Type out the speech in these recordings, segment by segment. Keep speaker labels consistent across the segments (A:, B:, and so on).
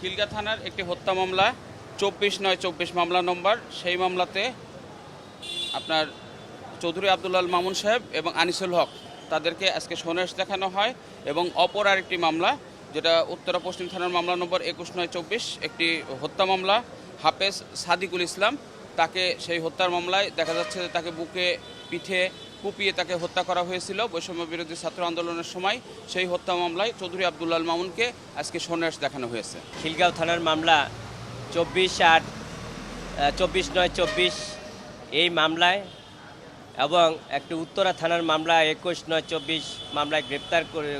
A: খিলগা থানার একটি হত্যা মামলা 24/9/24 মামলা নম্বর। সেই মামলাতে আপনার চৌধুরী আব্দুল আল মামুন সাহেব এবং আনিসুল হক তাদেরকে আজকে সোনেশ দেখানো হয়। এবং অপর আরেকটি মামলা, যেটা উত্তরা পশ্চিম থানার মামলা নম্বর 21/9/24, একটি হত্যা মামলা, হাফেজ সাদিকুল ইসলাম, তাকে সেই হত্যার মামলায় দেখা যাচ্ছে যে তাকে বুকে পিঠে কুপিয়ে তাকে হত্যা করা হয়েছিল বৈষম্য বিরোধী ছাত্র আন্দোলনের সময়। সেই হত্যা মামলায় চৌধুরী আব্দুল আল মামুনকে আজকে সোনেশ দেখানো হয়েছে।
B: খিলগাঁও থানার মামলা 24/9/24 এই মামলায় এবং একটি উত্তরা থানার মামলা 21/9/24 মামলায় গ্রেপ্তার করে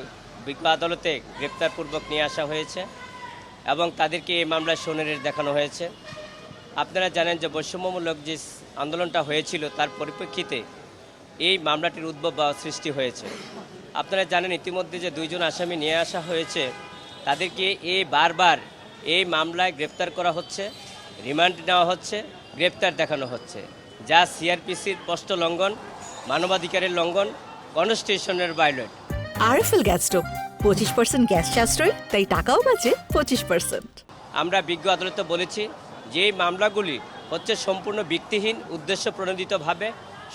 B: বিজ্ঞ আদালতে গ্রেপ্তারপূর্বক নিয়ে আসা হয়েছে এবং তাদেরকে এই মামলায় সোনেশ দেখানো হয়েছে। আপনারা জানেন যে বৈষম্যমূলক যে আন্দোলনটা হয়েছিল তার পরিপ্রেক্ষিতে এই মামলাটির উদ্ভব বা সৃষ্টি হয়েছে। আপনারা জানেন ইতিমধ্যে যে দুইজন আসামি নিয়ে আসা হয়েছে, তাদেরকে বারবার এই মামলায় গ্রেপ্তার করা হচ্ছে, রিমান্ড নেওয়া হচ্ছে, গ্রেপ্তার দেখানো হচ্ছে, যা সিআরপিসির স্পষ্ট লঙ্ঘন, মানবাধিকারের লঙ্ঘন, কনস্টিটিউশনের violate.
C: RFL gas stove 25% gas সাশ্রয়, তাই টাকাও বাঁচে 25%।
B: আমরা বিজ্ঞ আদালতে বলেছি যে এই মামলাগুলি হচ্ছে সম্পূর্ণ ভিত্তিহীন, উদ্দেশ্য প্রণোদিতভাবে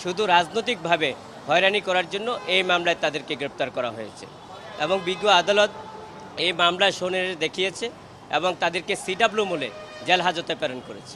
B: শুধু রাজনৈতিকভাবে হয়রানি করার জন্য এই মামলায় তাদেরকে গ্রেপ্তার করা হয়েছে এবং বিজ্ঞ আদালত এই মামলায় সোনেশ দেখিয়েছে এবং তাদেরকে সিডব্লিউ মূলে জেল হাজতে প্রেরণ করেছে।